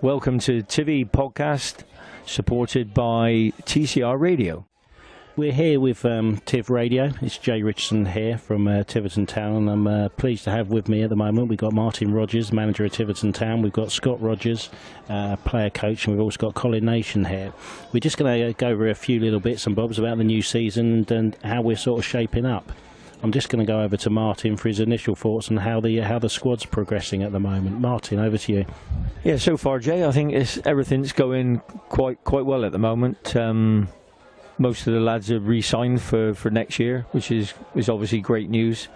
Welcome to Tivvy podcast, supported by TCR Radio. We're here with Tiv Radio. It's Jay Richardson here from Tiverton Town, and I'm pleased to have with me at the moment. We've got Martin Rogers, manager of Tiverton Town. We've got Scott Rogers, player coach, and we've also got Colin Nation here. We're just going to go over a few little bits and bobs about the new season and how we're sort of shaping up. I'm just going to go over to Martin for his initial thoughts on how the squad's progressing at the moment. Martin, over to you. Yeah, so far, Jay, I think everything's going quite well at the moment. Most of the lads are re-signed for next year, which is obviously great news.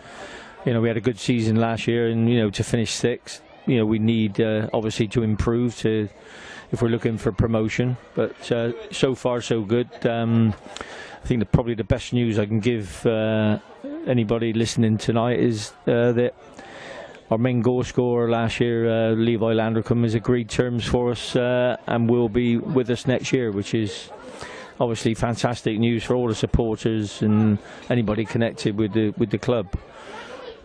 You know, we had a good season last year, and to finish sixth, we need obviously to improve if we're looking for promotion. But so far, so good. I think probably the best news I can give anybody listening tonight is that our main goal scorer last year, Levi Landricum, has agreed terms for us and will be with us next year, which is obviously fantastic news for all the supporters and anybody connected with the club.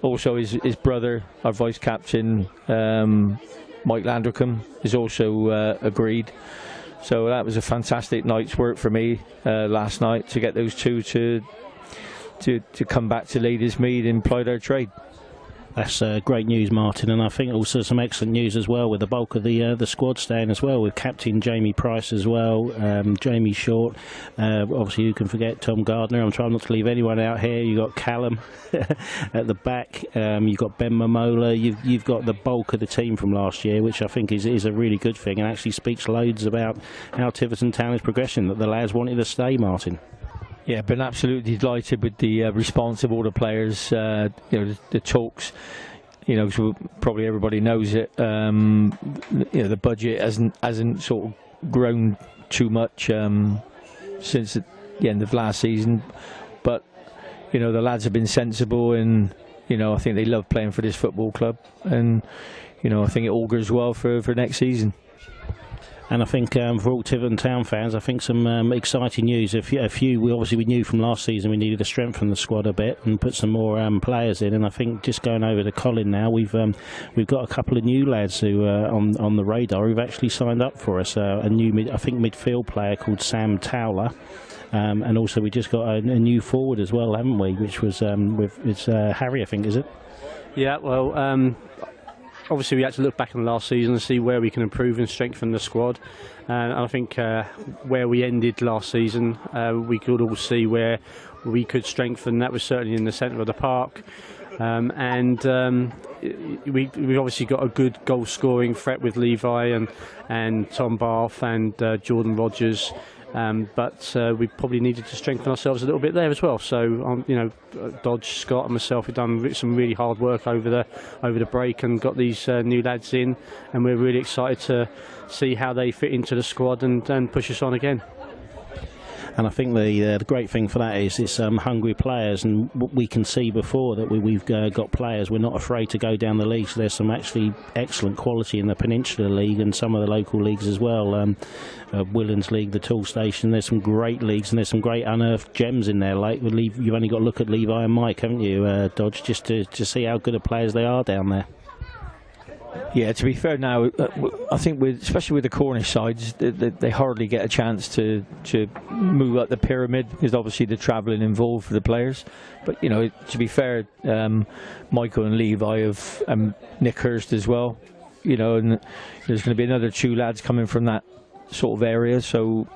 Also, his brother, our vice captain, Mike Landricum, is also agreed. So that was a fantastic night's work for me last night to get those two to come back to Ladies Mead and ply their trade. That's great news, Martin, and I think also some excellent news as well with the bulk of the squad staying as well, with captain Jamie Price as well, Jamie Short, obviously you can forget Tom Gardner. I'm trying not to leave anyone out here. You've got Callum at the back, you've got Ben Momola, you've got the bulk of the team from last year, which I think is a really good thing and actually speaks loads about how Tiverton Town is progressing, that the lads wanted to stay, Martin. Yeah, been absolutely delighted with the response of all the players. The talks. So probably everybody knows it. The budget hasn't sort of grown too much since the end of last season. But the lads have been sensible, and I think they love playing for this football club, and I think it augurs well for next season. And I think for all Tiverton Town fans, I think some exciting news. We knew from last season we needed to strengthen the squad a bit and put some more players in. And I think just going over to Colin now, we've got a couple of new lads who are on the radar who've actually signed up for us. A new midfield player called Sam Towler. And also we just got a new forward as well, haven't we? Which was Harry, I think, is it? Yeah, well, obviously we had to look back on last season and see where we can improve and strengthen the squad. And I think where we ended last season, we could all see where we could strengthen. That was certainly in the centre of the park. We've obviously got a good goal-scoring threat with Levi and Tom Barth and Jordan Rogers. But we probably needed to strengthen ourselves a little bit there as well. So, Dodge, Scott and myself have done some really hard work over the break and got these new lads in, and we're really excited to see how they fit into the squad and push us on again. And I think the great thing for that is it's hungry players, and we can see before that we've got players. We're not afraid to go down the league. So there's some actually excellent quality in the Peninsula League and some of the local leagues as well. Willens League, the Tool Station. There's some great leagues and there's some great unearthed gems in there. Like you've only got to look at Levi and Mike, haven't you, Dodge, just to see how good of players they are down there. Yeah, to be fair now, I think especially with the Cornish sides, they hardly get a chance to move up the pyramid because obviously the travelling involved for the players. But to be fair, Michael and Levi and Nick Hurst as well. And there's going to be another two lads coming from that sort of area. So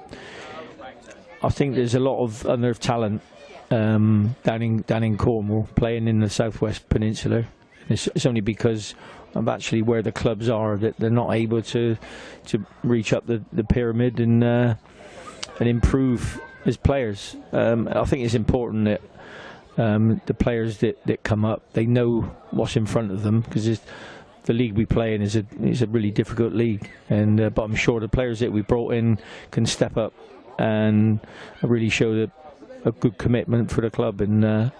I think there's a lot of unearthed talent down in Cornwall playing in the Southwest Peninsula. It's only because of actually where the clubs are that they're not able to reach up the pyramid and improve as players. I think it's important that the players that come up, they know what's in front of them, because the league we play in is a really difficult league, and but I'm sure the players that we brought in can step up and really show a good commitment for the club. And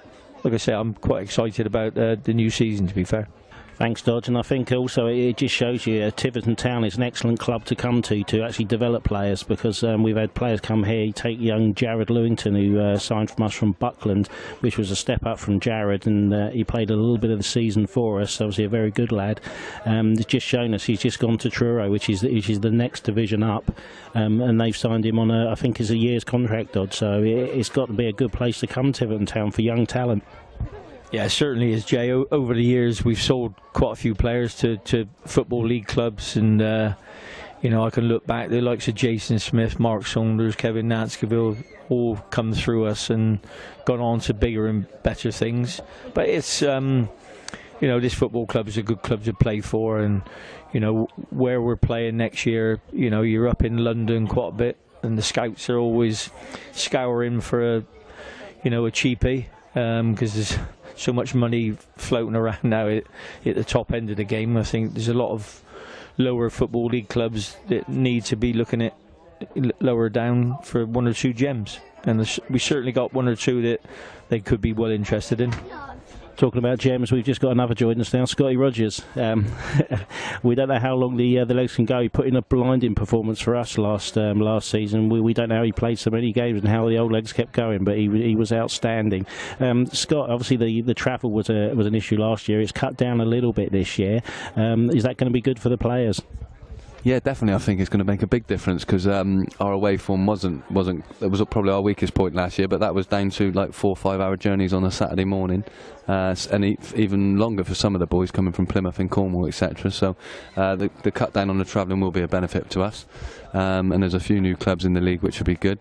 like I say, I'm quite excited about the new season, to be fair. Thanks, Dodge, and I think also it just shows you Tiverton Town is an excellent club to come to actually develop players, because we've had players come here. Take young Jared Lewington, who signed from us from Buckland, which was a step up from Jared, and he played a little bit of the season for us. Obviously a very good lad. It's just shown us he's just gone to Truro, which is the next division up, and they've signed him on I think it's a year's contract, Dodge. So it's got to be a good place to come, Tiverton Town, for young talent. Yeah, it certainly is, Jay. Over the years, we've sold quite a few players to Football League clubs, and you know, I can look back, the likes of Jason Smith, Mark Saunders, Kevin Natscaville, all come through us and gone on to bigger and better things. But it's, you know, this football club is a good club to play for, and you know, where we're playing next year, you know, you're up in London quite a bit, and the scouts are always scouring for a cheapie, because there's so much money floating around now at the top end of the game. I think there's a lot of lower Football League clubs that need to be looking at lower down for one or two gems, and we certainly got one or two that they could be well interested in. Talking about gems, we've just got another joining us now, Scotty Rogers. We don't know how long the legs can go. He put in a blinding performance for us last season. We don't know how he played so many games and how the old legs kept going, but he was outstanding. Scott, obviously the travel was an issue last year. It's cut down a little bit this year. Is that going to be good for the players? Yeah, definitely. I think it's going to make a big difference, because our away form wasn't. It was probably our weakest point last year, but that was down to like 4 or 5 hour journeys on a Saturday morning, and even longer for some of the boys coming from Plymouth and Cornwall, etc. So the cut down on the travelling will be a benefit to us, and there's a few new clubs in the league which will be good.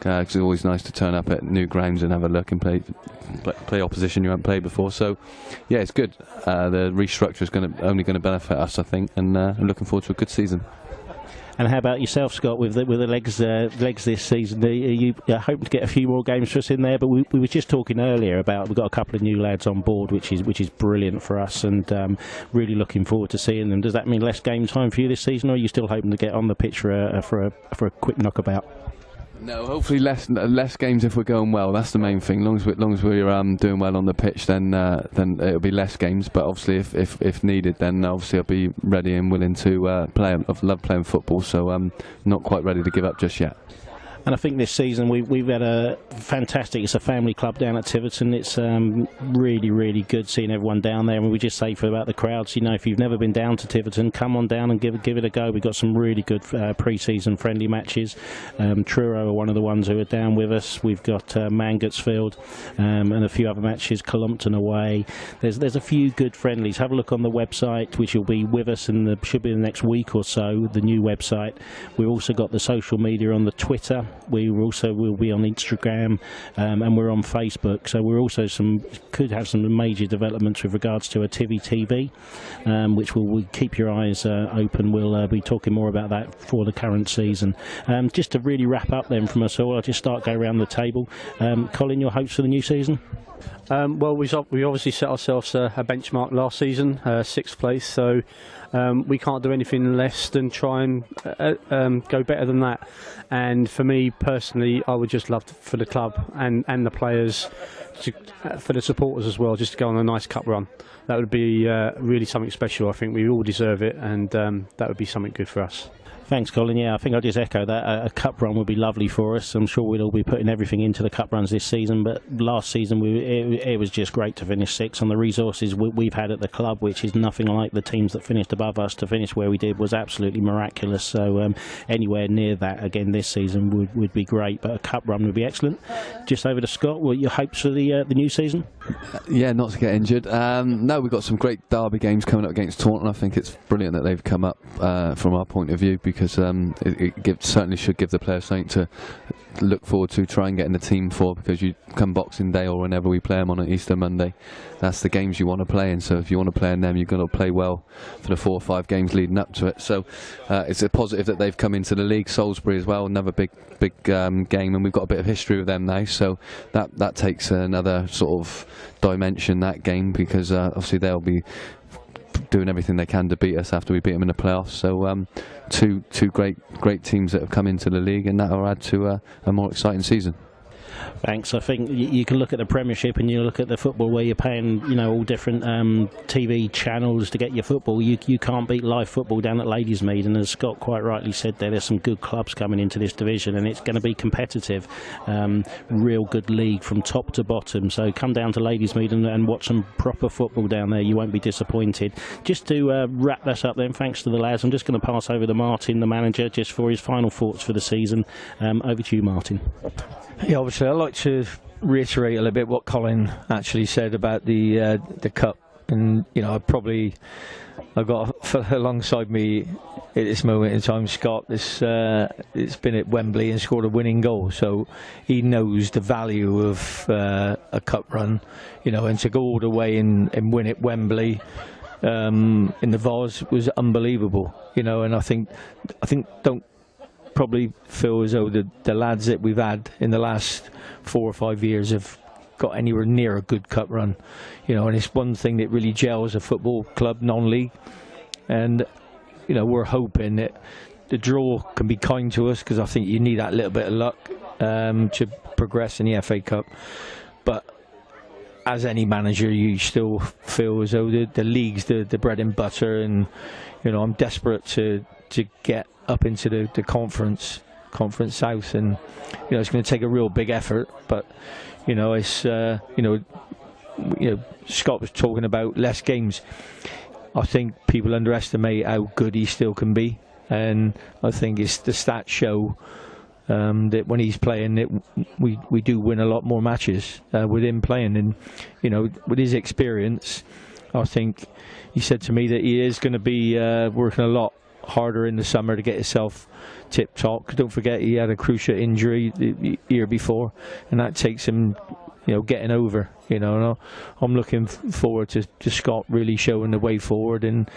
It's always nice to turn up at new grounds and have a look and play opposition you haven't played before. So, yeah, it's good. The restructure is only going to benefit us, I think, and I'm looking forward to a good season. And how about yourself, Scott, with the legs this season? Are you hoping to get a few more games for us in there? But we were just talking earlier about we've got a couple of new lads on board, which is brilliant for us, and really looking forward to seeing them. Does that mean less game time for you this season, or are you still hoping to get on the pitch for a quick knockabout? No, hopefully less games if we're going well. That's the main thing. Long as we're doing well on the pitch, then it'll be less games. But obviously, if needed, then obviously I'll be ready and willing to play. I love playing football, so I'm not quite ready to give up just yet. And I think this season we've had a fantastic, it's a family club down at Tiverton. It's really, really good seeing everyone down there. And we just say about the crowds, you know, if you've never been down to Tiverton, come on down and give it a go. We've got some really good pre-season friendly matches. Truro are one of the ones who are down with us. We've got Mangotsfield and a few other matches, Columpton away. There's a few good friendlies. Have a look on the website, which will be with us and should be in the next week or so, the new website. We've also got the social media on the Twitter. We also will be on Instagram, and we're on Facebook. So we're also could have some major developments with regards to a Tivvy TV, which we'll keep your eyes open. We'll be talking more about that for the current season. Just to really wrap up then from us all, I'll just go around the table. Colin, your hopes for the new season? Well, we obviously set ourselves a benchmark last season, 6th place, so we can't do anything less than try and go better than that. And for me personally, I would just love for the club and the players, for the supporters as well, just to go on a nice cup run. That would be really something special. I think we all deserve it, and that would be something good for us. Thanks, Colin. Yeah, I think I'll just echo that. A cup run would be lovely for us. I'm sure we'll all be putting everything into the cup runs this season, but last season it was just great to finish 6th on the resources we've had at the club, which is nothing like the teams that finished above us. To finish where we did was absolutely miraculous. So anywhere near that again this season would be great, but a cup run would be excellent. Just over to Scott, what are your hopes for the new season? Yeah, not to get injured. No, we've got some great derby games coming up against Taunton. I think it's brilliant that they've come up from our point of view, because it certainly should give the players something to look forward to, try and get in the team for, because you come Boxing Day or whenever we play them on an Easter Monday, that's the games you want to play in. So if you want to play in them, you've got to play well for the 4 or 5 games leading up to it. So it's a positive that they've come into the league. Salisbury as well, another big game, and we've got a bit of history with them now, so that takes another sort of dimension, that game, because obviously they'll be doing everything they can to beat us after we beat them in the playoffs. So two great teams that have come into the league, and that will add to a more exciting season. Thanks. I think you can look at the Premiership and you look at the football where you're paying, all different TV channels to get your football. You can't beat live football down at Ladysmede, and as Scott quite rightly said there's some good clubs coming into this division, and it's going to be competitive. Real good league from top to bottom. So come down to Ladysmede and watch some proper football down there. You won't be disappointed. Just to wrap this up then, thanks to the lads, I'm just going to pass over to Martin, the manager, just for his final thoughts for the season. Over to you, Martin. Yeah, obviously, I'd like to reiterate a little bit what Colin actually said about the cup, and I've got alongside me at this moment in time Scott. It's been at Wembley and scored a winning goal, so he knows the value of a cup run, and to go all the way and win at Wembley in the Vos was unbelievable, and I think don't probably feel as though the lads that we've had in the last 4 or 5 years have got anywhere near a good cup run, and it's one thing that really gels a football club non-league, and we're hoping that the draw can be kind to us, because I think you need that little bit of luck to progress in the FA Cup. But as any manager, you still feel as though the league's the bread and butter, and I'm desperate to get up into the conference south, and it's going to take a real big effort, but it's Scott was talking about less games. I think people underestimate how good he still can be, and I think it's the stats show that when he's playing, that we do win a lot more matches with him playing, and with his experience, I think he said to me that he is going to be working a lot harder in the summer to get himself tip top. Don't forget he had a cruciate injury the year before, and that takes him getting over, and I'm looking forward to Scott really showing the way forward and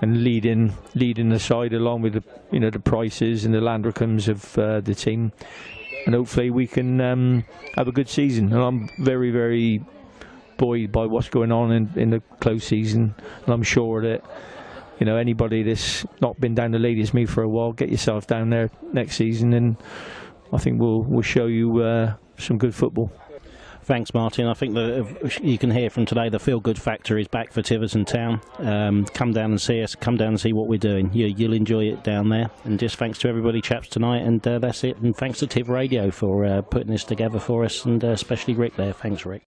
leading the side along with the Prices and the Landricums of the team, and hopefully we can have a good season. And I'm very, very buoyed by what's going on in the close season, and I'm sure that anybody that's not been down to Ladysmede for a while, get yourself down there next season, and I think we'll show you some good football. Thanks, Martin. I think that you can hear from today the feel-good factor is back for Tiverton Town. Come down and see us. Come down and see what we're doing. You'll enjoy it down there. And just thanks to everybody, chaps, tonight. And that's it. And thanks to Tiv Radio for putting this together for us, and especially Rick there. Thanks, Rick.